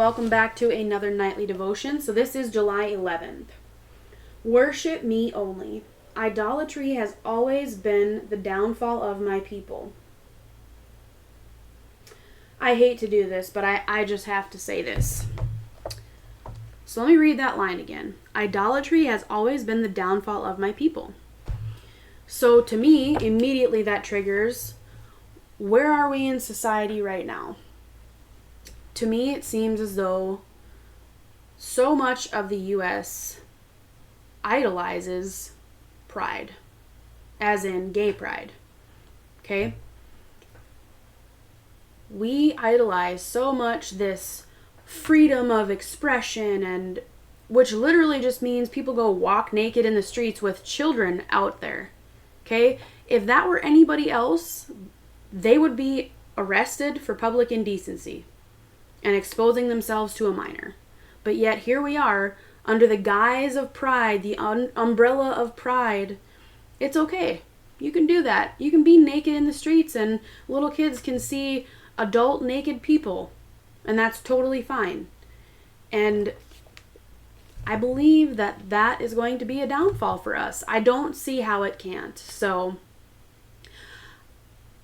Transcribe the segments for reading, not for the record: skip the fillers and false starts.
welcome back to another nightly devotion. So this is July 11th. Worship me only. Idolatry has always been the downfall of my people. I hate to do this, but I just have to say this. So let me read that line again. Idolatry has always been the downfall of my people. So to me, immediately that triggers, where are we in society right now? To me, it seems as though so much of the U.S. idolizes pride, as in gay pride. Okay? We idolize so much this freedom of expression, and which literally just means people go walk naked in the streets with children out there. Okay? If that were anybody else, they would be arrested for public indecency and exposing themselves to a minor. But yet here we are, under the guise of pride, the umbrella of pride. It's okay. You can do that. You can be naked in the streets and little kids can see adult naked people. And that's totally fine. And I believe that that is going to be a downfall for us. I don't see how it can't. So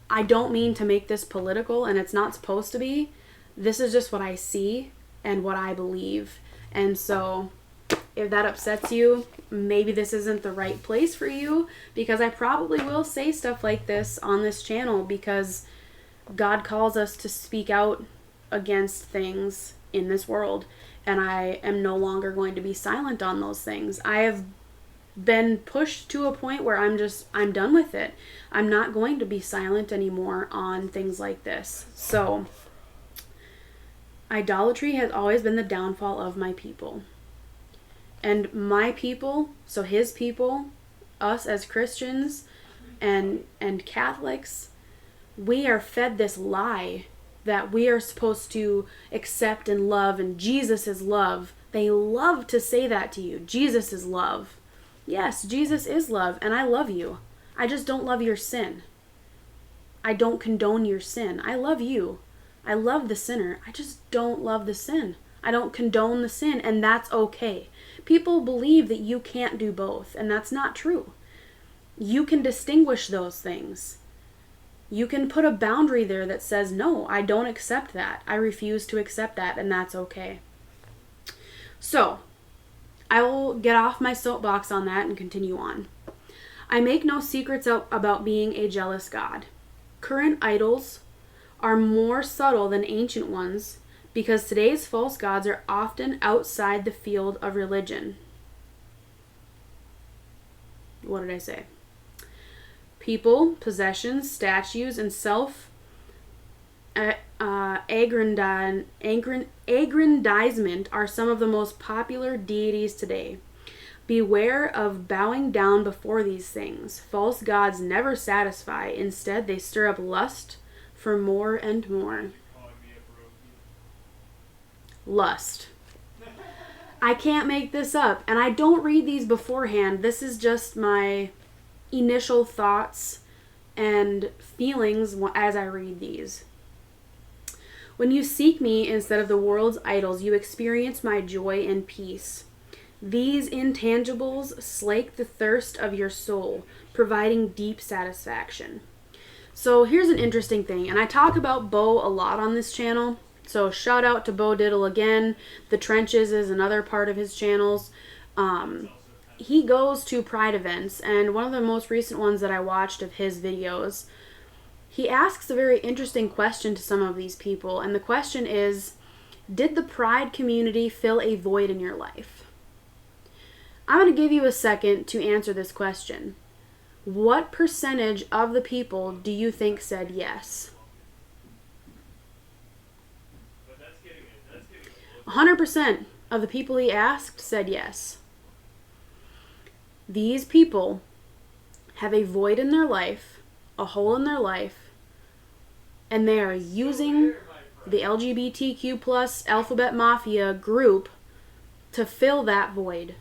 I don't mean to make this political, and it's not supposed to be. This is just what I see and what I believe. And so if that upsets you, maybe this isn't the right place for you, because I probably will say stuff like this on this channel because God calls us to speak out against things in this world, and I am no longer going to be silent on those things. I have been pushed to a point where I'm done with it. I'm not going to be silent anymore on things like this. So idolatry has always been the downfall of my people. And my people, so his people, us as Christians and Catholics, we are fed this lie that we are supposed to accept and love, and Jesus is love. They love to say that to you. Jesus is love. Yes, Jesus is love, and I love you. I just don't love your sin. I don't condone your sin. I love you. I love the sinner. I just don't love the sin. I don't condone the sin, and that's okay. People believe that you can't do both, and that's not true. You can distinguish those things. You can put a boundary there that says, no, I don't accept that. I refuse to accept that, and that's okay. So, I will get off my soapbox on that and continue on. I make no secrets about being a jealous God. Current idols are more subtle than ancient ones because today's false gods are often outside the field of religion. What did I say? People, possessions, statues, and aggrandizement are some of the most popular deities today. Beware of bowing down before these things. False gods never satisfy. Instead, they stir up lust for more and more. Lust. I can't make this up, and I don't read these beforehand. This is just my initial thoughts and feelings as I read these. When you seek me instead of the world's idols, you experience my joy and peace. These intangibles slake the thirst of your soul, providing deep satisfaction. So here's an interesting thing, and I talk about Bo a lot on this channel. So shout out to Bo Diddle again. The Trenches is another part of his channels. He goes to pride events, and one of the most recent ones that I watched of his videos, he asks a very interesting question to some of these people, and the question is, did the pride community fill a void in your life? I'm going to give you a second to answer this question. What percentage of the people do you think said yes? 100% of the people he asked said yes. These people have a void in their life, a hole in their life, and they are using the LGBTQ plus alphabet mafia group to fill that void.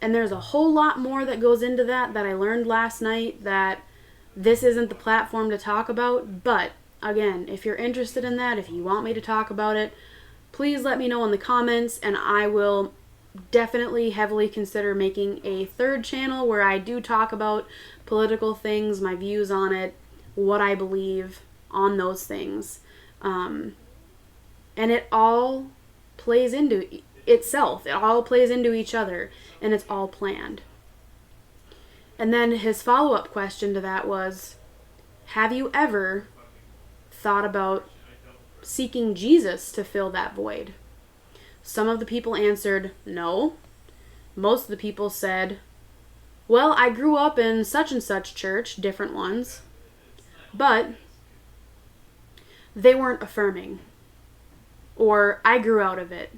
And there's a whole lot more that goes into that I learned last night that this isn't the platform to talk about, but again, if you're interested in that, if you want me to talk about it, please let me know in the comments, and I will definitely heavily consider making a third channel where I do talk about political things, my views on it, what I believe on those things. And it all plays into itself. It all plays into each other, and it's all planned. And then his follow-up question to that was, have you ever thought about seeking Jesus to fill that void? Some of the people answered no. Most of the people said, well, I grew up in such and such church, different ones, but they weren't affirming. Or I grew out of it.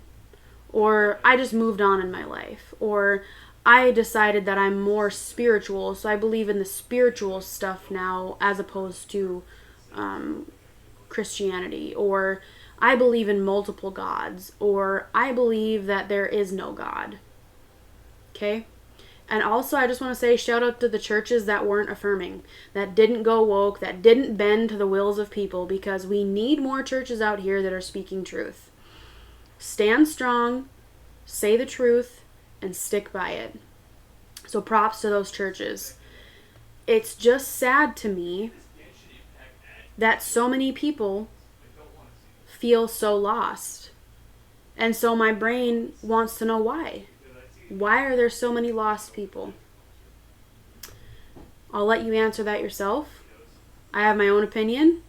Or I just moved on in my life. Or I decided that I'm more spiritual, so I believe in the spiritual stuff now as opposed to Christianity. Or I believe in multiple gods, or I believe that there is no God. Okay? And also, I just want to say shout out to the churches that weren't affirming, that didn't go woke, that didn't bend to the wills of people, because we need more churches out here that are speaking truth. Stand strong, say the truth, and stick by it. So props to those churches. It's just sad to me that so many people feel so lost. And so my brain wants to know why. Why are there so many lost people? I'll let you answer that yourself. I have my own opinion.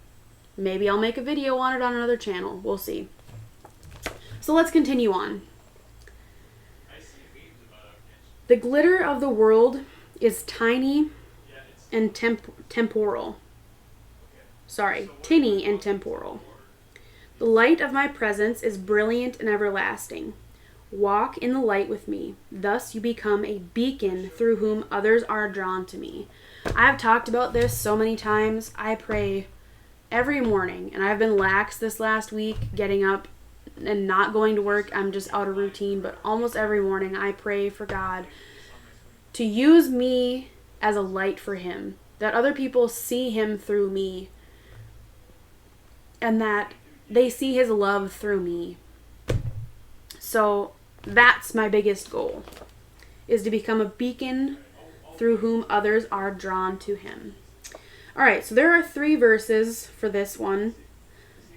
Maybe I'll make a video on it on another channel. We'll see. So let's continue on. The glitter of the world is tiny and temporal. Tinny and temporal. The light of my presence is brilliant and everlasting. Walk in the light with me. Thus you become a beacon through whom others are drawn to me. I've talked about this so many times. I pray every morning, and I've been lax this last week, getting up and not going to work. I'm just out of routine, but almost every morning I pray for God to use me as a light for him, that other people see him through me, and that they see his love through me. So that's my biggest goal, is to become a beacon through whom others are drawn to him. All right, so there are 3 verses for this one.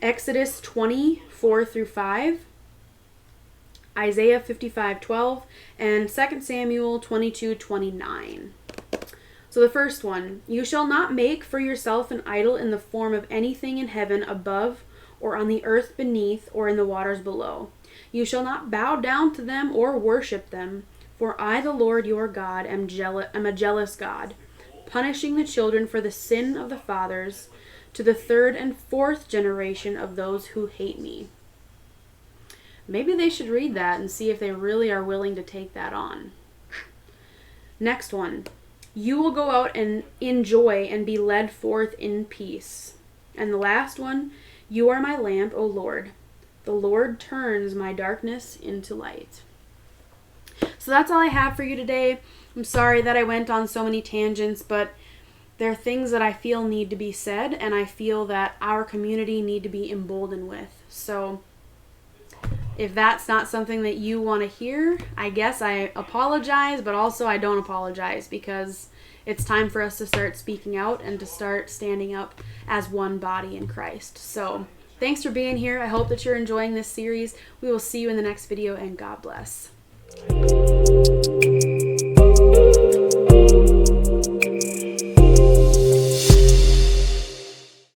Exodus 20:4-5, Isaiah 55:12, and 2 Samuel 22:29. So the first one, you shall not make for yourself an idol in the form of anything in heaven above, or on the earth beneath, or in the waters below. You shall not bow down to them or worship them, for I, the Lord your God, am a jealous God, punishing the children for the sin of the fathers, to the 3rd and 4th generation of those who hate me. Maybe they should read that and see if they really are willing to take that on. Next one. You will go out and in joy and be led forth in peace. And the last one. You are my lamp, O Lord. The Lord turns my darkness into light. So that's all I have for you today. I'm sorry that I went on so many tangents, but there are things that I feel need to be said, and I feel that our community need to be emboldened with. So if that's not something that you want to hear, I guess I apologize, but also I don't apologize, because it's time for us to start speaking out and to start standing up as one body in Christ. So thanks for being here. I hope that you're enjoying this series. We will see you in the next video, and God bless.